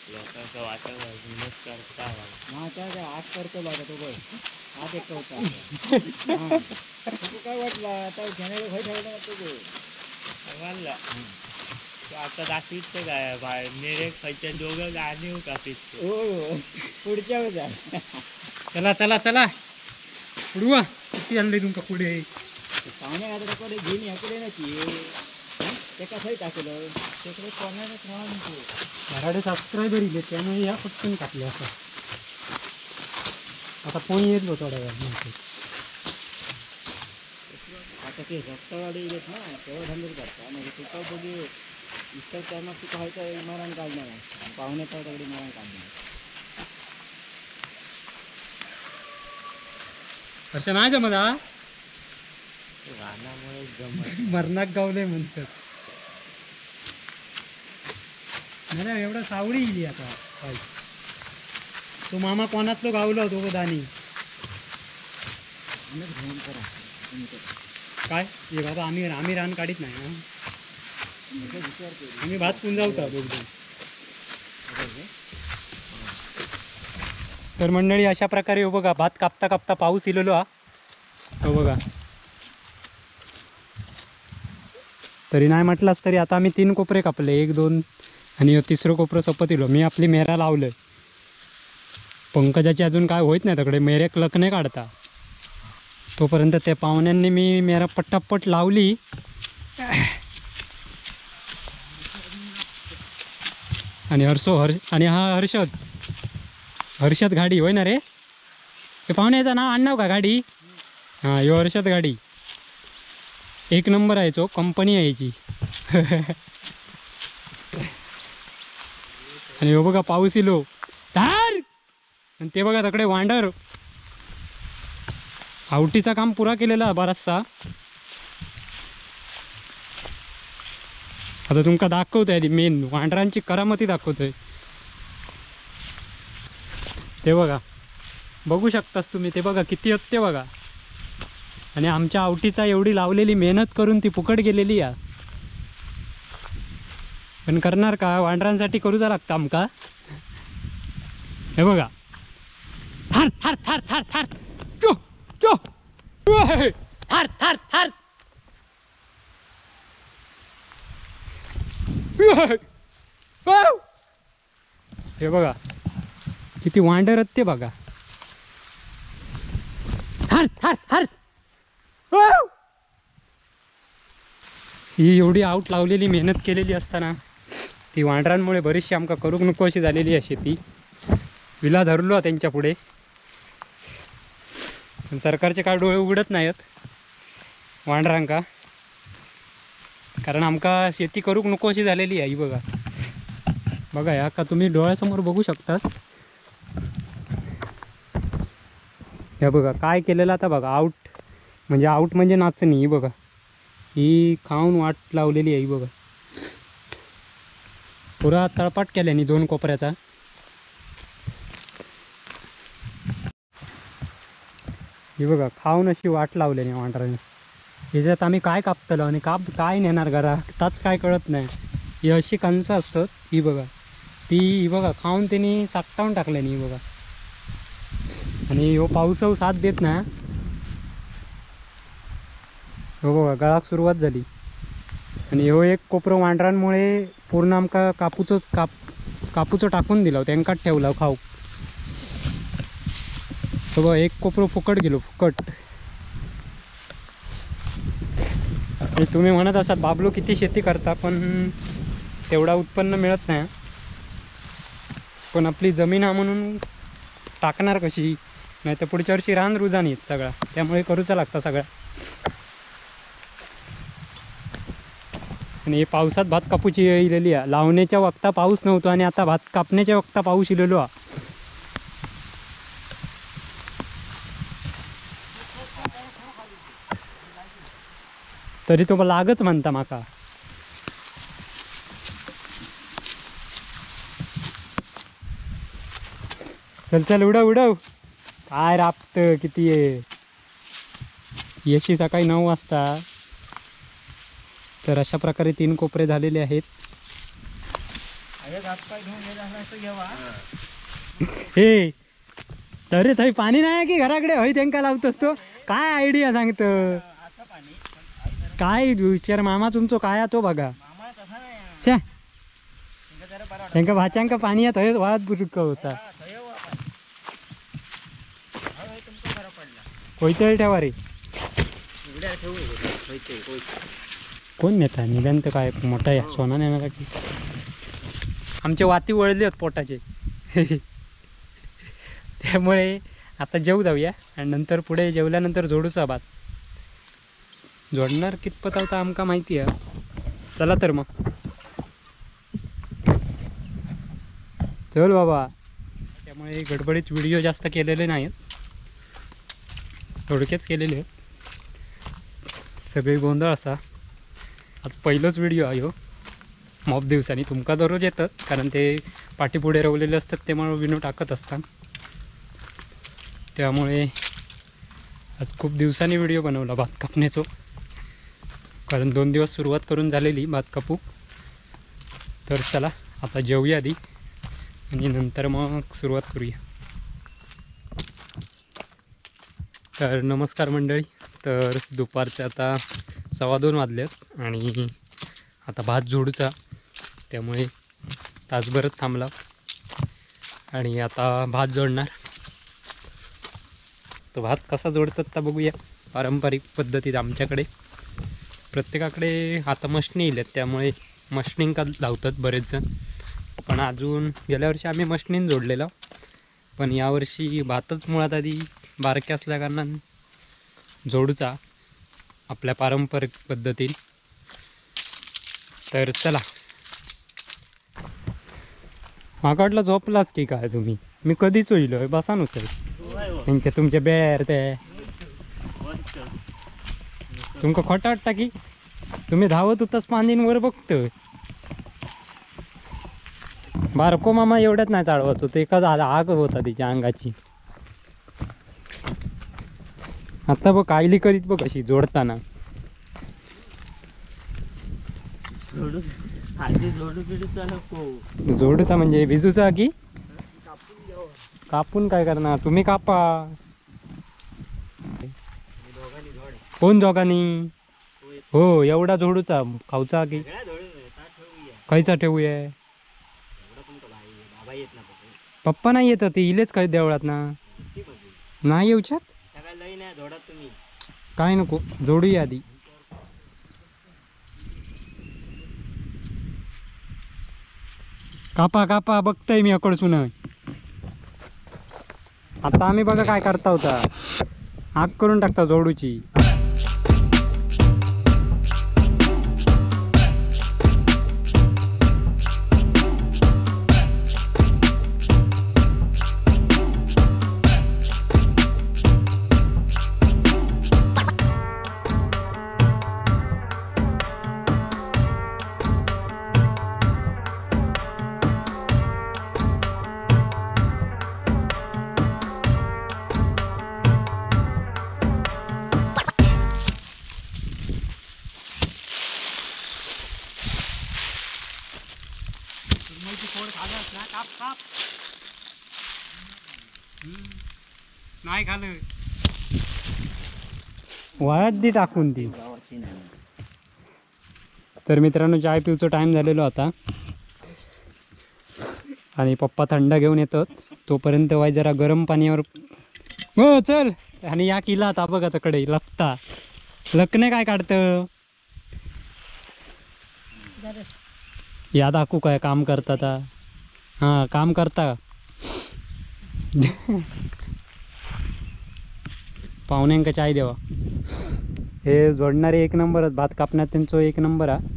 लोकांचं वाटत करता आठ करतो बघा तो बघ हात एक होता काय वाटलं आता घेण्याला भय ठेवलं ना तुझं म्हणलं आता दाखवीत काय बाय मेरे खायच्या दोघं गाणी हो का हो पुढच्या वेळेला चला चला चला उडवा किती आणले तुमका पुढे पाहुण्या आता पुढे घेऊन याकडे ना ती त्याका थंय टाकलं त्याकडे कोणालाच राहा मराठी सबस्क्रायबर इले त्यामुळे या पटकन टाकले असं आता फोन येतो थोड्या वेळ नंतर आता ते रक्तवाडी येत ना तेव्हा धंदे करता म्हणजे तुका बघे इंस्टाग्रामात तुका व्हायचं मारण काढणार नाही पाहुण्याचा तगडी मारण काढणार अच्छा नाही जमत हा गाण्यामुळे जमत मरणाक गावले म्हणतात नाही एवढा सावळी इली आता काय तो मामा कोणातलो गावलो होतो दानी काय हे बाबा आम्ही रान काढीत नाही ना आम्ही भात पुंजावता दोघं तर मंडळी अशा प्रकारे हो बघा भात कापता कापता पाऊस इलेलो हा हो बघा तरी नाही म्हटलास तरी आता आम्ही 3 कोपरे कापले 1 2 आणि तिसरं कोपरं सपत इलो मी आपली मेरा लावलंय पंकजाची अजून काय होत नाही तिकडे मेरेक लखने काढता तोपर्यंत त्या पाहुण्यांनी मी मेरा पट्टापट लावली आणि आणि हा हर्षद गाडी होय ना रे हे पाहुण्याचं नाव आणणार का गाडी हां यो हर्षद गाडी 1 नंबर आहे तो कंपनी आहे याची आणि हो बघा पाऊस इलो धार आणि ते बघा तिकडे वांडर आवटीचा काम पुरा केलेला बराचसा आता तुमका दाखवतोय आधी मेन वांडरांची करामती दाखवतोय ते बघा बघू शकतास तुम्ही ते बघा किती आहेत ते बघा आणि आमच्या आवटीचा एवढी लावलेली मेहनत करून ती फुकट गेलेली या पण करणार का वांडरांसाठी करूचा लागतं आमका हे बघा थार थार थार थार थार चो चो थार थार थार हे बघा किती वांडर आहेत ते बघा थार थार थार ही एवढी आऊट लावलेली मेहनत केलेली असताना ती वांडरांमुळे बरीचशी आमका करूक नको अशी झालेली आहे शेती विला धरलो त्यांच्या पुढे पण सरकारचे काय डोळे उघडत नाहीत वांडरांका कारण आमका शेती करूक नको अशी झालेली आहे ही बघा बघा या का तुम्ही डोळ्यासमोर बघू शकतास हे बघा काय केलेलं आता बघा आऊट म्हणजे नाचणी ही बघा ही खाऊन वाट लावलेली आहे ही बघा पुरा तळपाट केल्यानी 2 कोपऱ्याचा ही बघा खाऊन अशी वाट लावल्यानी वांडरांनी ह्याच्यात आम्ही काय कापतलो आणि काय नेणार घरात ताच काय कळत नाही ही अशी कणसं असतात ही बघा ही बघा खाऊन त्यांनी साकटावून टाकल्यानी ही बघा आणि हो पावसाव साथ देत ना हो बघा गळाक सुरुवात झाली आणि हो एक कोपरं वांडरांमुळे पूर्ण आमका कापूचो टाकून दिला त्यांकाच ठेवला खाऊ तो बघा एक कोपरं फुकट गेलो फुकट तुम्ही म्हणत असाल बाबलो किती शेती करता पण तेवढा उत्पन्न मिळत नाही पण आपली जमीन हा म्हणून टाकणार कशी नाही तर पुढच्या वर्षी रान रुजान येत सगळा त्यामुळे करूचा लागता सगळा आणि पावसात भात कापूची येलेली आहे लावण्याच्या वक्ता पाऊस नव्हतो आणि आता भात कापण्याच्या वक्ता पाऊस इलेलो हा तरी तो लागच म्हणता माका चल चल उडव उडव. काय राबत किती आहे. यशी सकाळी 9 वाजता. तर अशा प्रकारे 3 कोपरे झालेले आहेत. हे तरी थंय पाणी नाही की घराकडे हय त्यांका लावतोस तो. काय आयडिया सांगत. काय विचार मामा तुमचं काय तो बघा. छे त्यांका भाच्यांका पाणी येत हय वाळत बुरुक होता. कोयतरी ठेवा रे. कोण नेता निदांत काय मोठा आहे सोना नेणार की. आमचे वाती वळले आहेत पोटाचे. त्यामुळे आता जेवू जाऊया आणि नंतर पुढे जेवल्यानंतर जोडूचा भात. जोडणार कितपत होता आमका माहिती आहे. चला तर मग चल बाबा. त्यामुळे गडबडीत व्हिडिओ जास्त केलेले नाहीत. थोडकेच केलेले आहेत. सगळे गोंधळ असा. आज पहिलंच व्हिडिओ आहे हो मॉप दिवसांनी. तुमका दररोज येतात कारण ते पाठीपुढे रवलेले असतात त्यामुळे विनो टाकत असतात. त्यामुळे आज खूप दिवसांनी व्हिडिओ बनवला भात कापण्याचो. कारण 2 दिवस सुरुवात करून झालेली भात कापू. तर चला आता जेवूया आधी आणि नंतर मग सुरुवात करूया. तर नमस्कार मंडळी. तर दुपारचे आता 2:15 वाजलेत आणि आता भात जोडूचा. त्यामुळे तासभरच थांबला आणि आता भात जोडणार. तो भात कसा जोडतात तर बघूया. पारंपरिक पद्धतीत आमच्याकडे प्रत्येकाकडे आता मशनी येतात त्यामुळे मशनिंग का लावतात बरेच जण. पण अजून गेल्या वर्षी आम्ही मशनीन जोडलेलं. पण यावर्षी भातच मुळात आधी बारके असल्या कारणानं जोडूचा आपल्या पारंपरिक पद्धतीत. तर चला. माका वाटलं झोपलाच की काय तुम्ही. मी कधीच होईल बसा नुसतं. त्यांच्या तुमच्या बेर ते तुमका खोटा वाटता की तुम्ही धावत होताच पाणींवर बघतोय. बारको मामा एवढ्यात नाही चालवत होतं. एका आग होता तिच्या अंगाची. आता बघ कायली करीत बघ अशी जोडताना. जोडूचा म्हणजे भिजूचा की कापून काय करणार तुम्ही. कापा कोण दोघांनी. हो एवढा जोडूचा खाऊचा की खायचा ठेवूया. पप्पा नाही येत ते इलेच काय देवळात ना नाही येऊच्यात. काय नको जोडूया आधी. कापा कापा बघताय मी अकडसून. आता आम्ही बघा काय करता होता. आग करून टाकता जोडूची. नाही खाल्लं वाळत दी टाकून ती. तर मित्रांनो चाय पिऊचा टाइम झालेलो आता आणि पप्पा थंड घेऊन येतात. तोपर्यंत वाय जरा गरम पाण्यावर हो चल. आणि या किला आता बघा तकडे लपता लकणे काय काढतं. या दाखवू काय काम करतात. हां काम करता. पाहुण्यांका चाय देवा. हे जोडणारे 1 नंबरच. भात कापण्यात त्यांचं 1 नंबर आहे.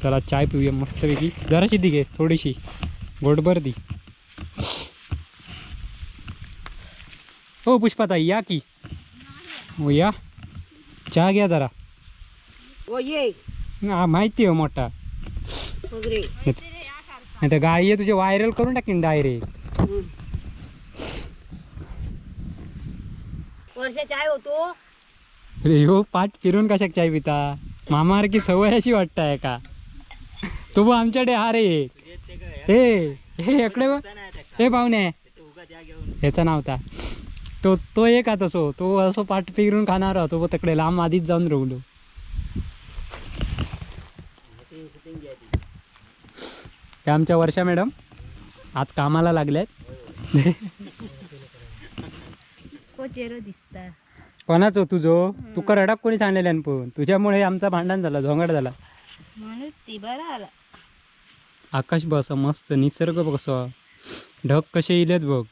चला चाय पिऊया मस्तपैकी. जराशी दी घे थोडीशी गोडभर दी. हो पुष्पाताई या की. हो या चहा घ्या जरा. हा माहिती आहे मोठा. नाही तर गाडी आहे तुझे व्हायरल करून टाकीन डायरेक्ट. वर्षा चाय होतो. अरे हो पाठ फिरून कशाक चाय पिता मामासारखी सवय अशी वाटताय का तो बघ आमच्याकडे हा रे हे इकडे बघ हे पाहुणे ह्याचा नव्हता तो तो एक आता सो तो असं पाठ फिरून खाणार तो बघ तिकडे लांब आधीच जाऊन राहिलो. हे आमच्या वर्षा मॅडम आज कामाला लागल्यात. को चेहरा दिसता. कोणाचो तुझो तुका रडाक कोणी सांगलेल्यान पण तुझ्यामुळे आमचा भांडण झाला झोंगाट झाला. म्हणून ती बरा आला. आकाश बस मस्त निसर्ग बसवा ढग कसे इलेत बघ.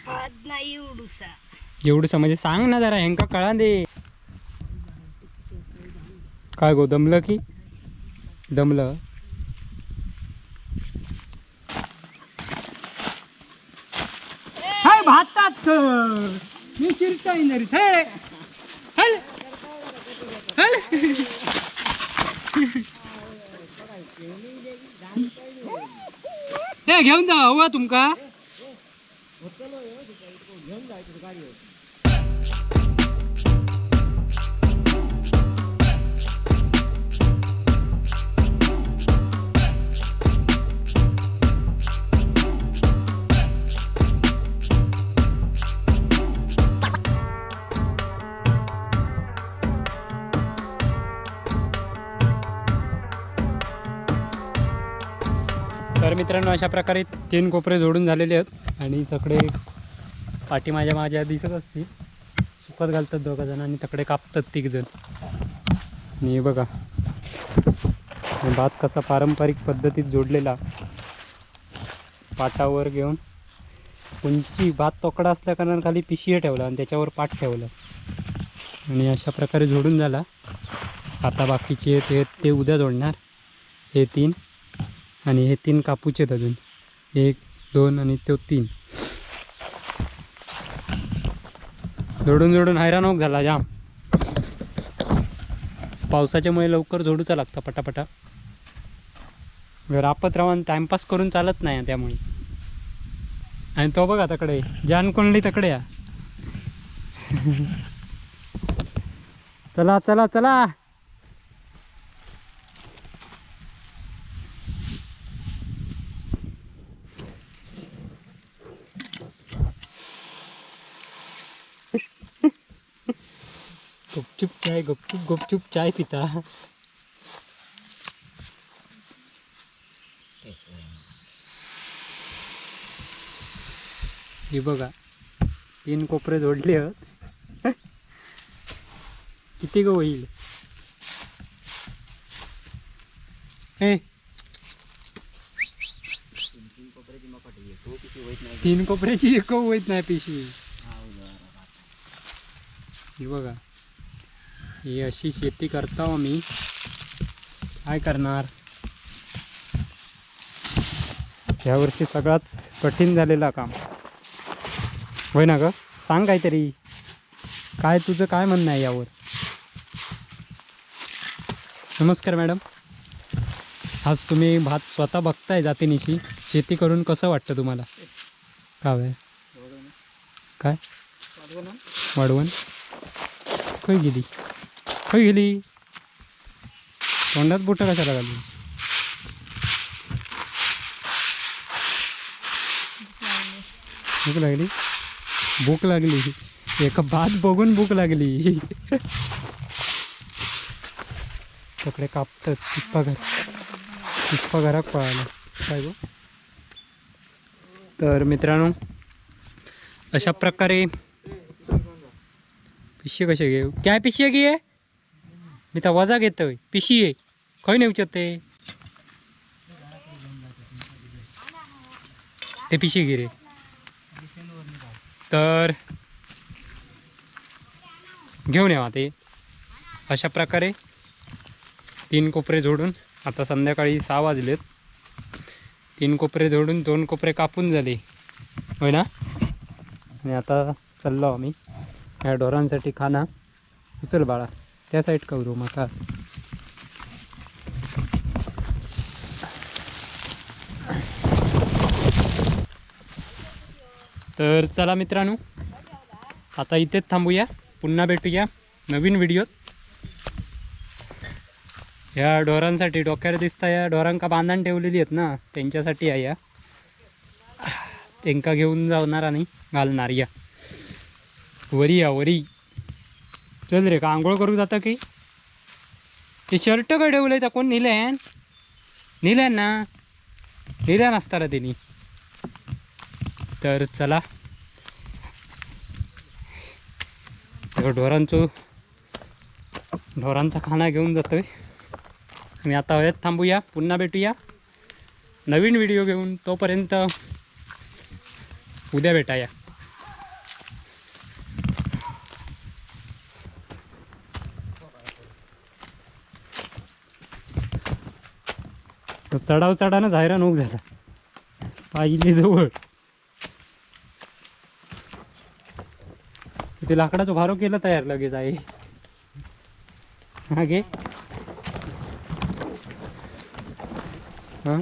आज नाही उडूसा. एवढं म्हणजे सांग ना जरा ह्यांका कळा दे. काय गो दमलं की दमलं. हाय भातात मी चिरता येणार हल हल हल. हे घेऊन जा हवा तुमका. तर मित्रांनो अशा प्रकारे 3 कोपरे जोडून झालेले आहेत आणि तकडे पाठी माझ्या दिसत असतील सुकत घालतात दोघं जण आणि तकडे कापतात 3 जण. आणि हे बघा भात कसा पारंपरिक पद्धतीत जोडलेला पाटावर घेऊन उंची भात तोकडा असल्या कारण खाली पिशवी ठेवला आणि त्याच्यावर पाट ठेवलं आणि अशा प्रकारे जोडून झाला. आता बाकीचे ते उद्या जोडणार. हे 3 आणि हे 3 कापूचे अजून 1 2 आणि तो 3 जोडून हैराण झाला जाम. पावसाच्यामुळे लवकर जोडूचा लागतं पटापटा. रापत राहून टाइमपास करून चालत नाही त्यामुळे. आणि तो बघा तकडे जान कोणली तकडे या. चला चला चला. गुपचूप चाय पिता. हे बघा 3 कोपरे जोडले आहेत. किती ग होईल. 3 कोपऱ्याची एक होत नाही पिशवी. हे बघा ही अशी शेती करता आम्ही. काय करणार यावर्षी सगळ्यात कठीण झालेला काम होय ना ग. सांग काहीतरी काय तुझं काय म्हणणं आहे यावर. नमस्कार मॅडम. आज तुम्ही भात स्वतः बघताय जातीनिशी शेती करून कसं वाटतं तुम्हाला. काय काय वाढवण खय गेली तोंडात बोटं कशाला घालून. भूक लागली एका भात बघून भूक लागली. तकडे कापतात पुष्पा घरात पळाला काय गो. तर मित्रांनो अशा प्रकारे पिशे कसे घेऊ. काय पिशे घे मी तर वजा घेतोय पिशी आहे खय नेऊच ते पिशी घे रे. तर घेऊन यावा ते. अशा प्रकारे 3 कोपरे जोडून आता संध्याकाळी 6 वाजलेत. 3 कोपरे जोडून 2 कोपरे कापून झाले होय ना. आणि आता चाललो आम्ही या ढोरांसाठी खाना. उचल बाळा त्या साईड करू माका. तर चला मित्रांनो, आता इथेच थांबूया, पुन्हा भेटूया नवीन व्हिडिओत. ह्या ढोरांसाठी डोक्यावर दिसता, या ढोरांका बांधण ठेवलेली आहेत ना, त्यांच्यासाठी आहे या. त्यांका घेऊन जाणार आणि घालणार. या वरी, या वरी. चल रे, का आंघोळ करू जाता की? ते शर्ट का ठेवलंय त्या? कोण नेल्यान? नेल्यान ना, नेल्यान असताना त्यांनी. तर चला, ढोरांचा खाना घेऊन जातोय मी. आता हवेत थांबूया, पुन्हा भेटूया नवीन व्हिडिओ घेऊन. तोपर्यंत उद्या भेटाया. तो चढाव चढानच हैराण होऊ झाला पाहिली जवळ. ते लाकडाचं भारो केलं तयार लगेच आहे. हा घे. हां